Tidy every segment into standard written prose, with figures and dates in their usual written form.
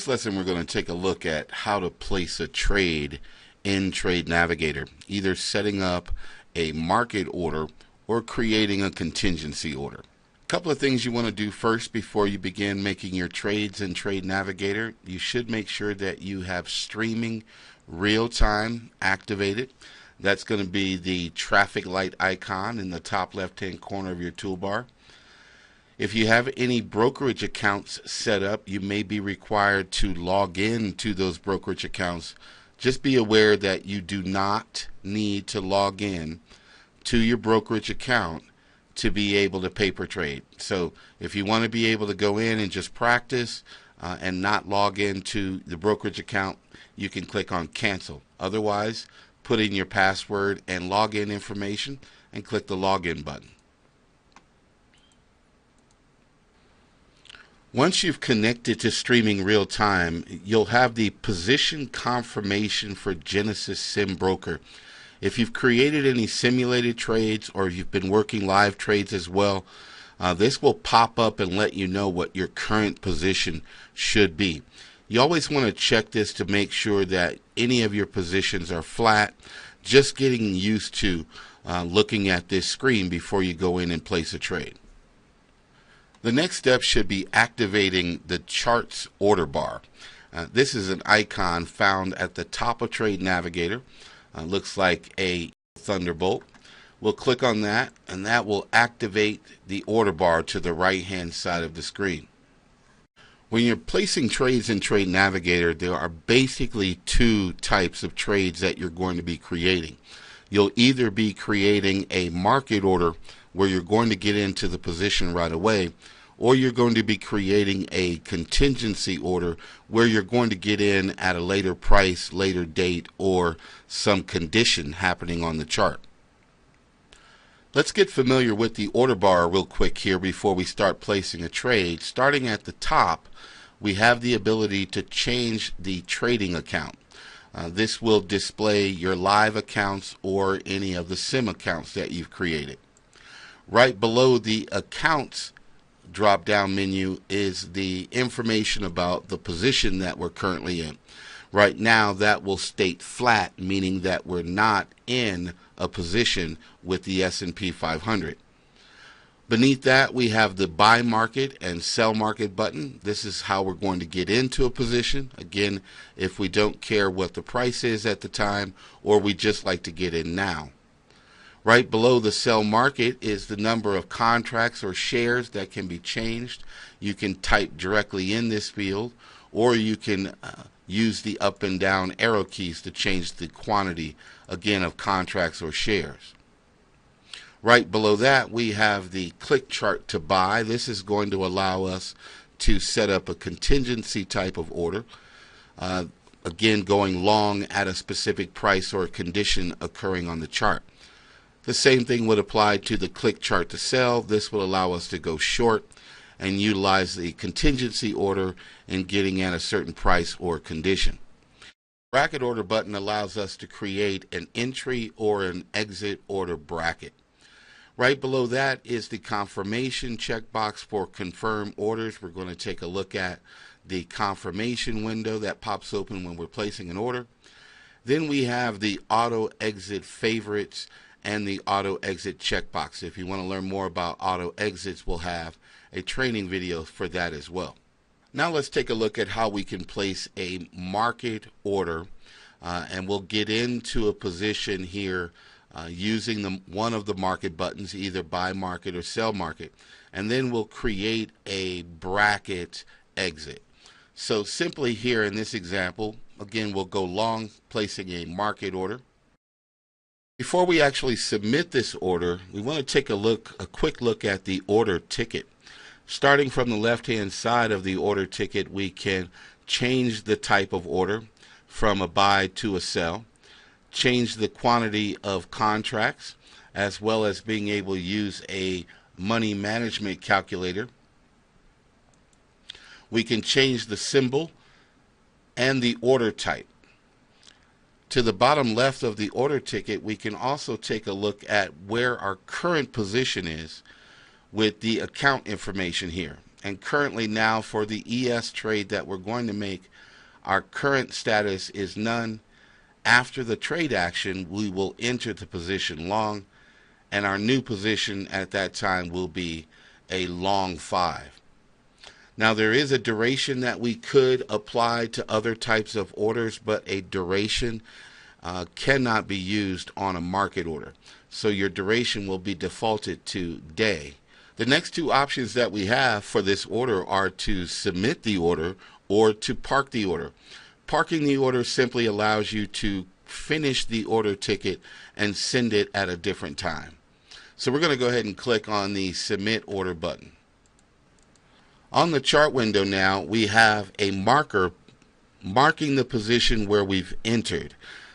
this lesson, we're going to take a look at how to place a trade in Trade Navigator, either setting up a market order or creating a contingency order. A couple of things you want to do first before you begin making your trades in Trade Navigator. You should make sure that you have streaming real-time activated. That's going to be the traffic light icon in the top left-hand corner of your toolbar. If you have any brokerage accounts set up, you may be required to log in to those brokerage accounts. Just be aware that you do not need to log in to your brokerage account to be able to paper trade. So if you want to be able to go in and just practice and not log into the brokerage account, you can click on cancel. Otherwise, put in your password and login information and click the login button. Once you've connected to streaming real time, you'll have the position confirmation for Genesis Sim Broker. If you've created any simulated trades or you've been working live trades as well, this will pop up and let you know what your current position should be. You always want to check this to make sure that any of your positions are flat. Just getting used to looking at this screen before you go in and place a trade. The next step should be activating the charts order bar. This is an icon found at the top of Trade Navigator. Looks like a thunderbolt. We'll click on that and that will activate the order bar to the right hand side of the screen. When you're placing trades in Trade Navigator, there are basically two types of trades that you're going to be creating. You'll either be creating a market order where you're going to get into the position right away, or you're going to be creating a contingency order where you're going to get in at a later price, later date, or some condition happening on the chart. Let's get familiar with the order bar real quick here before we start placing a trade. Starting at the top, we have the ability to change the trading account. This will display your live accounts or any of the sim accounts that you've created. Right below the accounts drop down menu is the information about the position that we're currently in. Right now that will state flat, meaning that we're not in a position with the S&P 500. Beneath that we have the buy market and sell market button. This is how we're going to get into a position. Again, if we don't care what the price is at the time, or we just like to get in now. Right below the sell market is the number of contracts or shares that can be changed. You can type directly in this field, or you can use the up and down arrow keys to change the quantity, again, of contracts or shares. Right below that we have the click chart to buy. This is going to allow us to set up a contingency type of order. Again, going long at a specific price or condition occurring on the chart. The same thing would apply to the click chart to sell. This will allow us to go short and utilize the contingency order in getting at a certain price or condition. Bracket order button allows us to create an entry or an exit order bracket. Right below that is the confirmation checkbox for confirm orders. We're going to take a look at the confirmation window that pops open when we're placing an order. Then we have the auto exit favorites and the auto exit checkbox. If you want to learn more about auto exits, we'll have a training video for that as well. Now let's take a look at how we can place a market order, and we'll get into a position here using one of the market buttons, either buy market or sell market, and then we'll create a bracket exit. So simply here in this example, again, we'll go long, placing a market order. Before we actually submit this order, we want to take a quick look at the order ticket. Starting from the left-hand side of the order ticket, we can change the type of order from a buy to a sell, change the quantity of contracts, as well as being able to use a money management calculator. We can change the symbol and the order type. To the bottom left of the order ticket, we can also take a look at where our current position is with the account information here. And currently now for the ES trade that we're going to make, our current status is none. After the trade action, we will enter the position long, and our new position at that time will be a long 5. Now, there is a duration that we could apply to other types of orders, but a duration cannot be used on a market order. So your duration will be defaulted to day. The next two options that we have for this order are to submit the order or to park the order. Parking the order simply allows you to finish the order ticket and send it at a different time. So we're going to go ahead and click on the Submit Order button. On the chart window now, we have a marker marking the position where we've entered.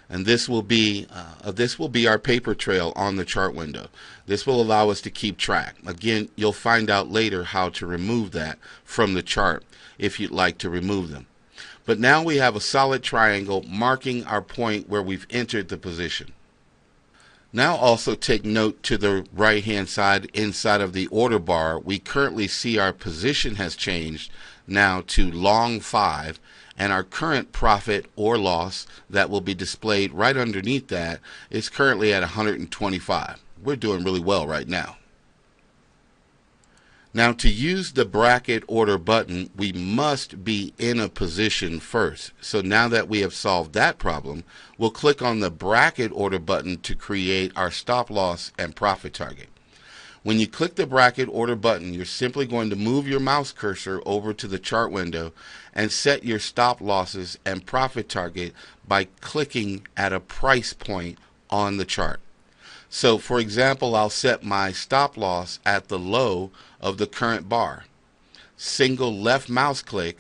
And this will be our paper trail on the chart window. This will allow us to keep track. Again, you'll find out later how to remove that from the chart if you'd like to remove them. But now we have a solid triangle marking our point where we've entered the position. Now also take note to the right hand side inside of the order bar. We currently see our position has changed now to long 5, and our current profit or loss that will be displayed right underneath that is currently at 125. We're doing really well right now. Now, to use the bracket order button, we must be in a position first. So now that we have solved that problem, we'll click on the bracket order button to create our stop loss and profit target. When you click the bracket order button, you're simply going to move your mouse cursor over to the chart window and set your stop losses and profit target by clicking at a price point on the chart. So for example, I'll set my stop loss at the low of the current bar. Single left mouse click,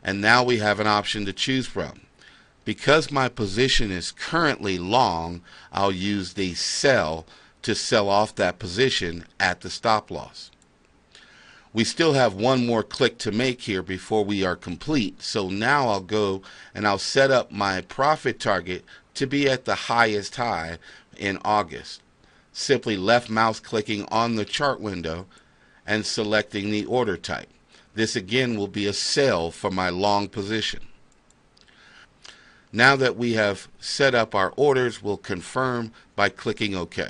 and now we have an option to choose from. Because my position is currently long, I'll use the sell to sell off that position at the stop loss. We still have one more click to make here before we are complete. So now I'll go and I'll set up my profit target to be at the highest high in August. Simply left mouse clicking on the chart window and selecting the order type. This again will be a sell for my long position. Now that we have set up our orders, we'll confirm by clicking OK.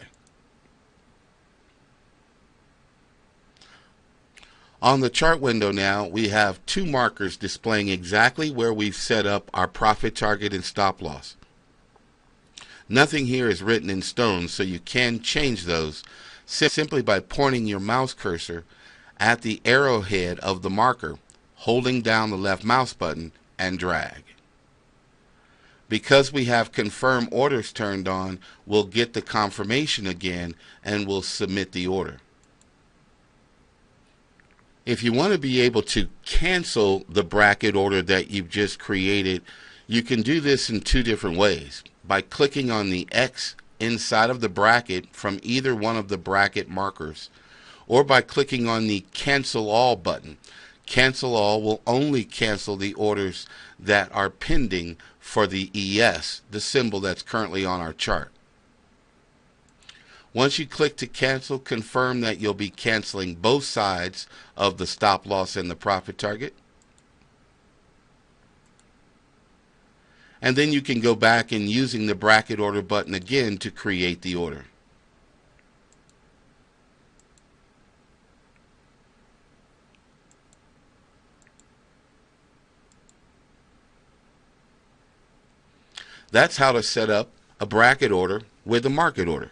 On the chart window now, we have two markers displaying exactly where we've set up our profit target and stop loss. Nothing here is written in stone, so you can change those simply by pointing your mouse cursor at the arrowhead of the marker, holding down the left mouse button, and drag. Because we have confirm orders turned on, we'll get the confirmation again and we'll submit the order. If you want to be able to cancel the bracket order that you've just created, you can do this in two different ways. By clicking on the X inside of the bracket from either one of the bracket markers, or by clicking on the Cancel All button. Cancel All will only cancel the orders that are pending for the ES, the symbol that's currently on our chart. Once you click to cancel, confirm that you'll be canceling both sides of the stop loss and the profit target. And then you can go back and using the bracket order button again to create the order. That's how to set up a bracket order with a market order.